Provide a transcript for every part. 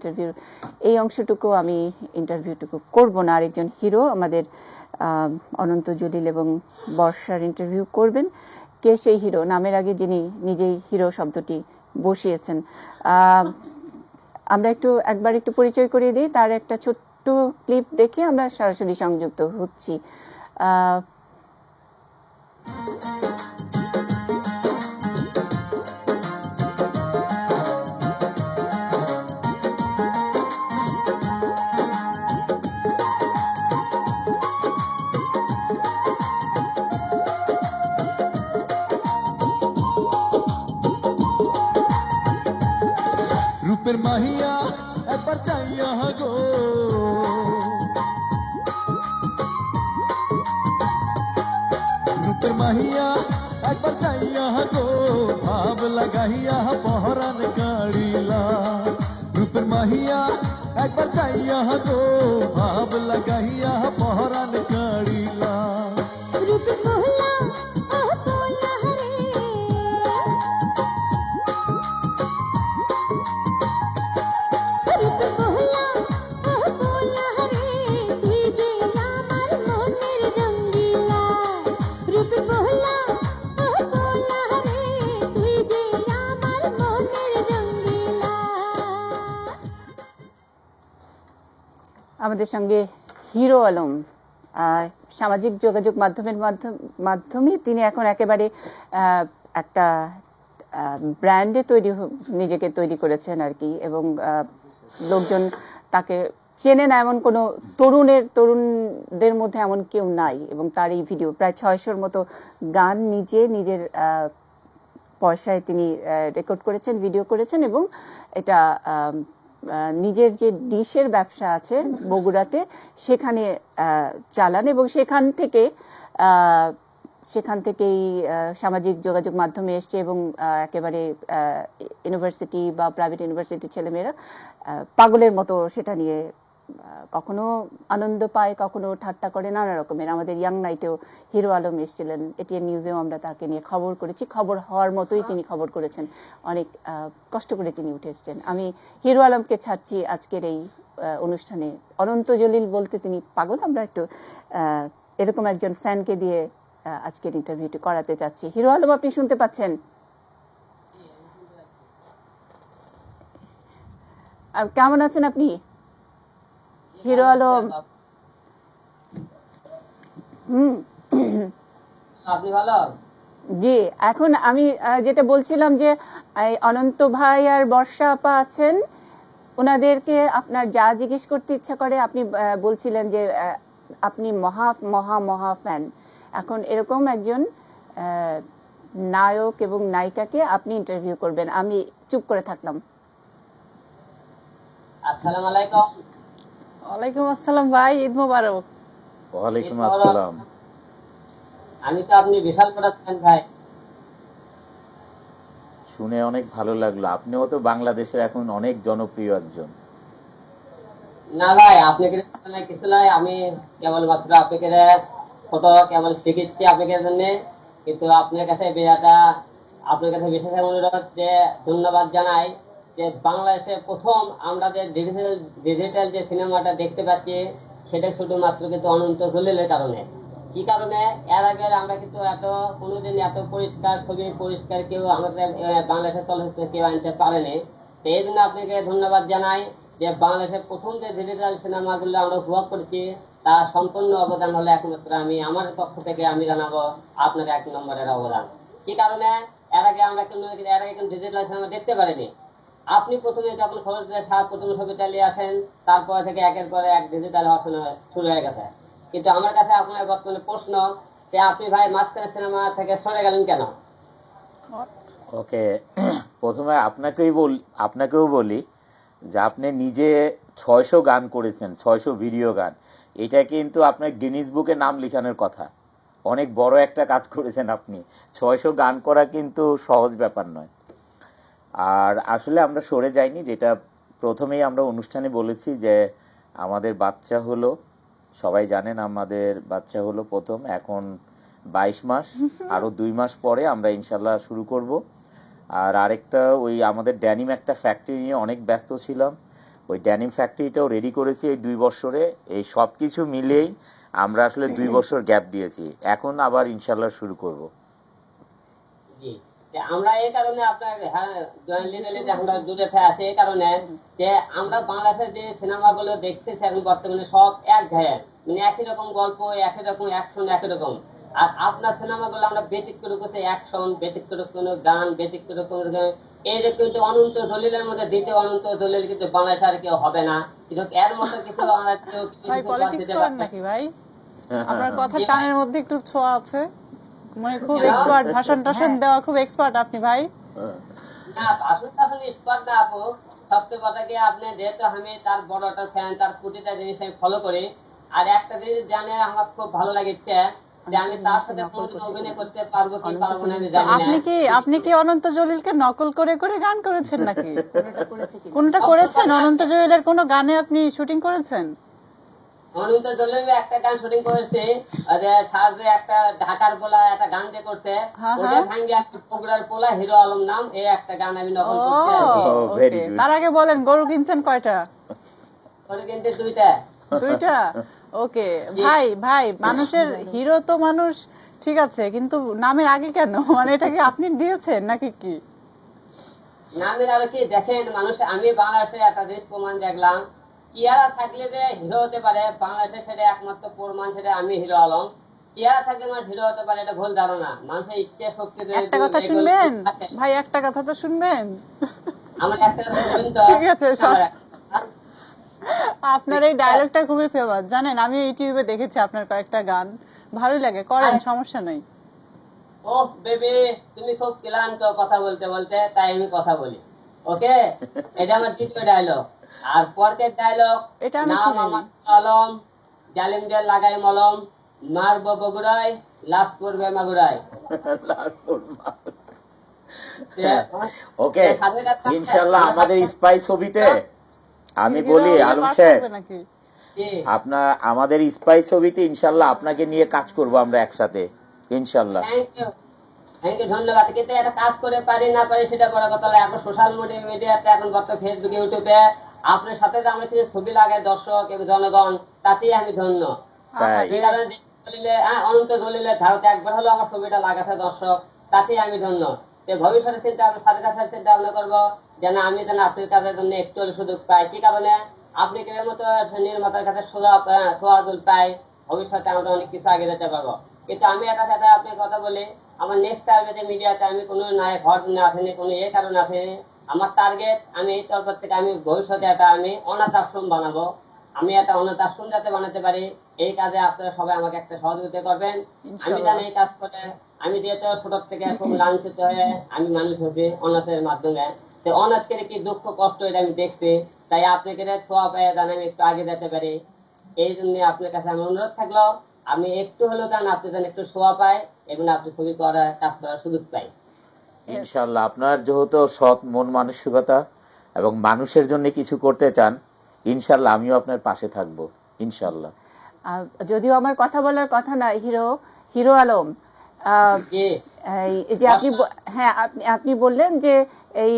Interview এই অংশটুকু আমি ইন্টারভিউটুকু করব না, আরেকজন হিরো আমাদের অনন্ত জলিল এবং বর্ষার ইন্টারভিউ করবেন। কে সেই হিরো, নামের আগে যিনি নিজেই হিরো শব্দটি বসিয়েছেন। আমরা একবার একটু পরিচয় করিয়ে দিই, তার একটা ছোট্ট ক্লিপ দেখে আমরা সরাসরি সংযুক্ত হচ্ছি। রূপের মাহিয়া একবার চাইয়া গো, রূপের মাহিয়া একবার চাইয়া গো, ভাব লাগাইয়া পহরান কাড়িলা। রূপের মাহিয়া একবার চাইয়া গো, ভাব লাগাইয়া পহরান কাড়িলা। আমাদের সঙ্গে হিরো আলম, সামাজিক যোগাযোগ মাধ্যমের মাধ্যমে তিনি এখন একেবারে একটা ব্র্যান্ডে নিজেকে তৈরি করেছেন আর কি, এবং লোকজন তাকে চেনে না এমন কোনো তরুণদের মধ্যে এমন কেউ নাই। এবং তার এই ভিডিও প্রায় 600-র মতো গান নিজের পয়সায় তিনি রেকর্ড করেছেন, ভিডিও করেছেন, এবং এটা নিজের যে ডিশের ব্যবসা আছে বগুড়াতে সেখানে চালান, এবং সেখান থেকেই সামাজিক যোগাযোগ মাধ্যমে এসছে, এবং একেবারে ইউনিভার্সিটি বা প্রাইভেট ইউনিভার্সিটির ছেলেমেয়েরা পাগলের মতো সেটা নিয়ে কখনো আনন্দ পায়, কখনো ঠাট্টা করে, নানা রকমের। আমাদের ইয়াং নাইটেও হিরো আলম এসেছিলেন, এটিএন নিউজেও আমরা তাকে নিয়ে খবর করেছি, খবর হওয়ার মতোই তিনি খবর করেছেন, অনেক কষ্ট করে তিনি উঠে এসেছেন। আমি হিরো আলমকে ছাড়ছি আজকের এই অনুষ্ঠানে। অনন্ত জলিল বলতে তিনি পাগল। আমরা একটু এরকম একজন ফ্যানকে দিয়ে আজকের ইন্টারভিউটি করাতে চাচ্ছি। হিরো আলম, আপনি শুনতে পাচ্ছেন? কেমন আছেন আপনি হিরো আলম? আপনি ভালো? জি, এখন আমি যেটা বলছিলাম যে অনন্ত ভাই আর বর্ষা আপা আছেন, ওনাদেরকে আপনার যা জিজ্ঞেস করতে ইচ্ছা করে আপনি বলছিলেন যে আপনি মহা মহা মহা ফ্যান। এখন এরকম একজন নায়ক এবং নায়িকাকে আপনি ইন্টারভিউ করবেন, আমি চুপ করে থাকলাম। আসসালামু আলাইকুম। ওয়ালাইকুম আসসালাম ভাই, ঈদ মোবারক। ওয়ালাইকুম আসসালাম। আমি তো আপনি বিশাল বড় ফ্যান ভাই। শুনে অনেক ভালো লাগলো, আপনিও তো বাংলাদেশের এখন অনেক জনপ্রিয় একজন। না ভাই, আপনাকে কিছু নাই, আমি কেবলমাত্র আপনাকে ফটো কেবল শিখেছি আপনাকে জন্য। কিন্তু আপনার কাছে বিশেষ অনুরোধ যে ধন্যবাদ জানাই যে বাংলাদেশে প্রথম আমরা যে ডিজিটাল যে সিনেমাটা দেখতে পাচ্ছি সেটা শুধুমাত্র কিন্তু অনন্ত জলিলের কারণে। কি কারণে? এর আগে আমরা কিন্তু কোনোদিন এত পরিষ্কার ছবি পরিষ্কার কেউ আমাদের বাংলাদেশের চলচ্চিত্র কেউ আনতে পারেনি। তো এই জন্য আপনাকে ধন্যবাদ জানাই যে বাংলাদেশের প্রথম যে ডিজিটাল সিনেমাগুলো আমরা উপভোগ করছি তার সম্পূর্ণ অবদান হলো একমাত্র আমার পক্ষ থেকে আমি জানাবো আপনার 1 নম্বরের অবদান। কি কারণে? এর আগে কিন্তু ডিজিটাল সিনেমা দেখতে পারিনি। আপনি প্রথমে যখন খবর দিলে প্রথম ছবি চালিয়ে আসেন, তারপর থেকে একের পর এক ডিজিটাল হওয়া শুরু হয়ে গেছে। কিন্তু আমার কাছে আপনার বর্তমানে প্রশ্ন যে আপনি ভাই মাঝখানে সিনেমা থেকে সরে গেলেন কেন? ওকে, প্রথমে আপনাকেও বলি যে আপনি নিজে 600 গান করেছেন, 600 ভিডিও গান। এটা কিন্তু আপনার গিনিস বুকে নাম লিখানোর কথা। অনেক বড় একটা কাজ করেছেন আপনি। 600 গান করা কিন্তু সহজ ব্যাপার নয়। আর আসলে আমরা সরে যাইনি, যেটা প্রথমেই আমরা অনুষ্ঠানে বলেছি যে আমাদের বাচ্চা হলো, সবাই জানেন আমাদের বাচ্চা হলো প্রথম, এখন 22 মাস, আরো 2 মাস পরে আমরা ইনশাল্লাহ শুরু করব। আর আরেকটা আমাদের ড্যানিম একটা ফ্যাক্টরি নিয়ে অনেক ব্যস্ত ছিলাম, ওই ড্যানিম ফ্যাক্টরিটাও রেডি করেছি এই 2 বছরে। এই সব কিছু মিলেই আমরা আসলে 2 বছর গ্যাপ দিয়েছি, এখন আবার ইনশাল্লাহ শুরু করব। জি, যে আমরা এই কারণে আপনার জয়েন্ট লেভেলে যে আমরা দূরে আছি এই কারণে যে আমরা বাংলাদেশের যে সিনেমাগুলো দেখতেছি এখন বর্তমানে সব এক ঘায়ে, মানে একই রকম গল্প, একই রকম অ্যাকশন, একই রকম। আর আপনার সিনেমাগুলো আমরা ব্যতিক্রম করতে অ্যাকশন, ব্যতিক্রম কোনো গান, ব্যতিক্রম কোনো এইরকম কিন্তু অনন্ত দলিলের মধ্যে দ্বিতীয় অনন্ত দলিল কিন্তু বাংলাদেশ আর কেউ হবে না, কিন্তু এর মতো কিছু বাংলাদেশ কেউ ভাই পলিটিক্স করেন নাকি ভাই? আপনার কথার টানের মধ্যে একটু ছোঁয়া আছে, মানে খুব এক্সপার্ট, ভাষণ টাষণ দেওয়া খুব এক্সপার্ট আপনি ভাই। না, আসলে আসলে স্পট না আপু, সবচেয়ে কথা কি আপনি যেহেতু আমি তার বড় একটা ফ্যান, তার প্রতিটা জিনিস আমি ফলো করি। আর একটা জিনিস জানে আমার খুব ভালো লাগছে যে আমি তার সাথে কোনোদিন অভিনয় করতে পারবো কি পারবো না আমি তো জানি না। আপনি কি অনন্ত জলিলকে নকল করে করে গান করেছেন নাকি? কোনটা করেছেন? অনন্ত জলিলের কোন গানে আপনি শুটিং করেছেন? অনন্ত জলিলের একটা গান শুটিং করেছে, যে একটা ঢাকার পোলা একটা গান যে করছে, হ্যাঁ, ওটা হ্যাঁ। ভাঙ্গে একটা বগুড়ার পোলা হিরো আলম নাম, এই একটা গান আমি নকল ও, করছি আর কি। Oh, very okay. good. তার আগে বলেন গরু কিনছেন কয়টা? ওটা কিন্তু দুইটা। দুইটা। ওকে ভাই, ভাই মানুষের হিরো তো মানুষ ঠিক আছে, কিন্তু নামের আগে কেন? মানে এটা কি আপনি দিয়েছেন নাকি কি? নামের আরো কি দেখেন মানুষ, আমি বাংলাদেশে একটা জিনিস প্রমাণ দেখলাম, চেহারা থাকলে যে হিরো হতে পারে বাংলাদেশে সেটা একমাত্র প্রমাণ, সেটা আমি হিরো আলম। চেহারা থাকলে মানুষ হিরো হতে পারে এটা ভুল ধারণা। মানুষের ইচ্ছে শক্তি যদি একটা কথা এগুলো শুনবেন থাকে। ভাই, একটা কথা তো শুনবেন। আমার একটা কথা শুনবেন তো? ঠিক আছে, আমার আপনার এই ডায়লগটা খুবই ফেমাস জানেন, আমি ইউটিউবে দেখেছি আপনার কয়েকটা গান, ভালোই লাগে, করেন, সমস্যা নাই। ও বেবি, তুমি খুব ক্লান্ত কথা বলতে বলতে, তাই আমি কথা বলি। ওকে, এটা আমার দ্বিতীয় ডায়লগ। আর পরের ডায়লগ, এটা আমি নাম শুনিনি। আমার আলম, জালিমদের লাগাই মলম, মারবো বগুড়ায়, লাভ করবে মাগুরায়। ওকে, ইনশাল্লাহ আমাদের স্পাই ছবিতে আমি বলি আলম সাহেব, নাকি আপনার আমাদের স্পাই ছবিতে ইনশাল্লাহ আপনাকে নিয়ে কাজ করব আমরা একসাথে ইনশাল্লাহ। থ্যাংক ইউ, ধন্যবাদ। কিন্তু একটা কাজ করে পারি না পারি সেটা বড় কথা নয়। এখন সোশ্যাল মিডিয়াতে, এখন বর্তমানে ফেসবুক, ইউটিউবে আপনার সাথে যে আমরা কিছু ছবি লাগাই দর্শক এবং জনগণ, তাতেই আমি ধন্য। তাই এই কারণে যে দলিলে, অনন্ত দলিলে ভারতে একবার হলো আমার ছবিটা লাগাছে দর্শক, তাতেই আমি ধন্য। তো ভবিষ্যতে চিন্তা আমরা সাড়ে কাছে চিন্তা ভাবনা করবো যেন আমি যেন আপনার কাজের জন্য একটু হলে সুযোগ পাই। কি কারণে আপনি এর মতো নির্মাতার কাছে সোয়াজুল পাই, ভবিষ্যতে আমরা অনেক কিছু আগে যেতে পারবো। কিন্তু আমি একটা সাথে আপনার কথা বলি, আমার নেক্সট টার্গেটে মিডিয়াতে আমি কোনো নায়ক হওয়ার জন্য আসেনি, কোনো এই কারণে আসেনি। আমার টার্গেট, আমি এই তরফ থেকে আমি ভবিষ্যতে একটা আমি অনাথ আশ্রম বানাবো। আমি একটা অনাথ আশ্রম যাতে বানাতে পারি, এই কাজে আপনারা সবাই আমাকে একটা সহযোগিতা করবেন। আমি জানি এই কাজ করে, আমি যেহেতু ছোট থেকে খুব লাঞ্ছিত হয়ে আমি মানুষ হয়েছি অনাথের মাধ্যমে, তো অনাথকে কি দুঃখ কষ্ট এটা আমি দেখছি, তাই আপনাকে ছোঁয়া পেয়ে জানি আমি একটু আগে যেতে পারি। এই জন্য আপনার কাছে আমি অনুরোধ থাকলো, আমি একটু হলেও জান আপনি যেন একটু ছোঁয়া পাই এবং আপনি ছবি করার কাজ করার সুযোগ পাই। ইনশাল্লাহ আপনার যেহেতু সৎ মন মানসিকতা এবং মানুষের জন্য কিছু করতে চান, ইনশাল্লাহ আমিও আপনার পাশে থাকবো ইনশাল্লাহ। যদিও আমার কথা বলার কথা না, হিরো আলম, জি, এই যে হ্যাঁ আপনি বললেন যে এই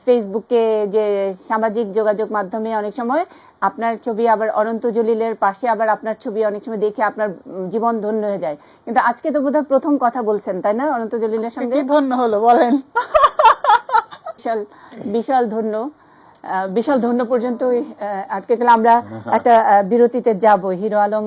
ফেসবুকে যে সামাজিক যোগাযোগ মাধ্যমে অনেক সময় আপনার ছবি, আবার অনন্ত জলিলের পাশে আবার আপনার ছবি অনেক সময় দেখে আপনার জীবন ধন্য হয়ে যায়, কিন্তু আজকে তো বোধহয় প্রথম কথা বলছেন তাই না অনন্ত জলিলের সঙ্গে? ধন্য হলো বলেন। বিশাল বিশাল ধন্য, বিশাল ধন্য পর্যন্ত আটকে গেলে আমরা একটা বিরতিতে যাব। হিরো আলম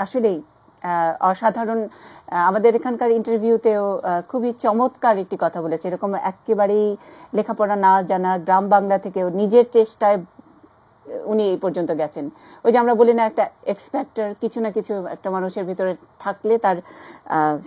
আসলেই অসাধারণ, আমাদের এখানকার ইন্টারভিউতেও খুবই চমৎকার একটি কথা বলেছে। এরকম একেবারেই লেখাপড়া না জানা, গ্রাম বাংলা থেকেও নিজের চেষ্টায় উনি এই পর্যন্ত গেছেন। ওই যে আমরা বলি না, একটা এক্সপেক্টার, কিছু না কিছু একটা মানুষের ভিতরে থাকলে তার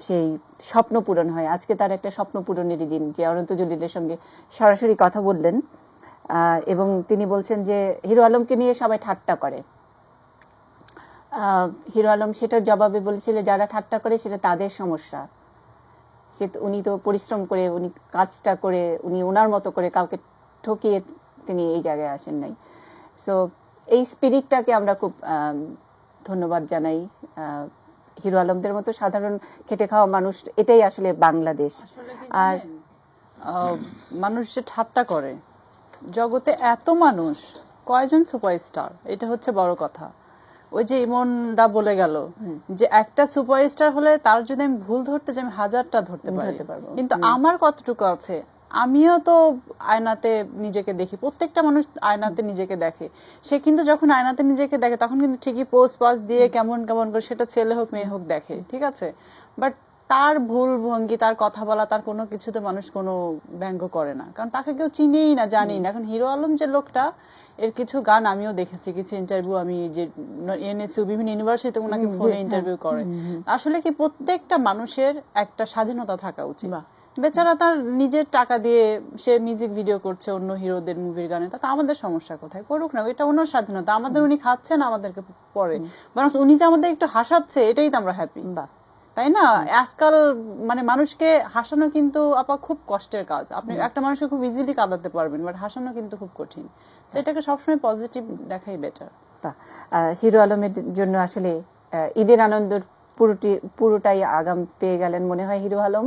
সেই স্বপ্ন পূরণ হয়। আজকে তার একটা স্বপ্ন পূরণেরই দিন, যে অনন্ত জলিলের সঙ্গে সরাসরি কথা বললেন এবং তিনি বলছেন যে হিরো আলমকে নিয়ে সবাই ঠাট্টা করে। হিরো আলম সেটার জবাবে বলেছিল, যারা ঠাট্টা করে সেটা তাদের সমস্যা, উনি তো পরিশ্রম করে, উনি কাজটা করে, উনি ওনার মতো করে কাউকে ঠকিয়ে তিনি এই জায়গায় আসেন নাই। সো এই স্পিরিটটাকে আমরা খুব ধন্যবাদ জানাই। হিরো আলমদের মতো সাধারণ খেটে খাওয়া মানুষ, এটাই আসলে বাংলাদেশ। আর মানুষ যে ঠাট্টা করে, জগতে এত মানুষ, কয়জন সুপারস্টার, এটা হচ্ছে বড় কথা। ওই যে ইমন দা বলে গেল যে একটা সুপারস্টার হলে তার যদি আমি ভুল ধরতে যাই আমি 1000টা ধরতে পারবো, কিন্তু আমার কতটুকু আছে? আমিও তো আয়নাতে নিজেকে দেখি, প্রত্যেকটা মানুষ আয়নাতে নিজেকে দেখে। সে কিন্তু যখন আয়নাতে নিজেকে দেখে তখন কিন্তু ঠিকই পোস্ট পাস দিয়ে কেমন কেমন করে, সেটা ছেলে হোক মেয়ে হোক, দেখে, ঠিক আছে। বাট তার ভুল ভঙ্গি, তার কথা বলা, তার কোনো কিছুতে মানুষ কোনো ব্যঙ্গ করে না, কারণ তাকে কেউ চিনেই না, জানেই না। এখন হিরো আলম যে লোকটা, এর কিছু গান আমিও দেখেছি, কিছু ইন্টারভিউ, আমি যে এনএসইউ বিভিন্ন ইউনিভার্সিটিতে ওনাকে ফোনে ইন্টারভিউ করে। আসলে কি প্রত্যেকটা মানুষের একটা স্বাধীনতা থাকা উচিত। বেচারা তার নিজের টাকা দিয়ে সে মিউজিক ভিডিও করছে অন্য হিরোদের মুভির গানে, তাতে আমাদের সমস্যা কোথায়? করুক না, এটা ওনার স্বাধীনতা। আমাদের উনি খাচ্ছেন আমাদেরকে পরে, বরং উনি যে আমাদের একটু হাসাচ্ছে এটাই তো আমরা হ্যাপি, তাই না? আজকাল মানে মানুষকে হাসানো কিন্তু আপা খুব কষ্টের কাজ। আপনি একটা মানুষকে খুব ইজিলি কাঁদাতে পারবেন, বাট হাসানো কিন্তু খুব কঠিন। সেটাকে সবসময় পজিটিভ দেখাই বেটার। হিরো আলমের জন্য আসলে ঈদের আনন্দ পুরোটাই আগাম পেয়ে গেলেন মনে হয় হিরো আলম।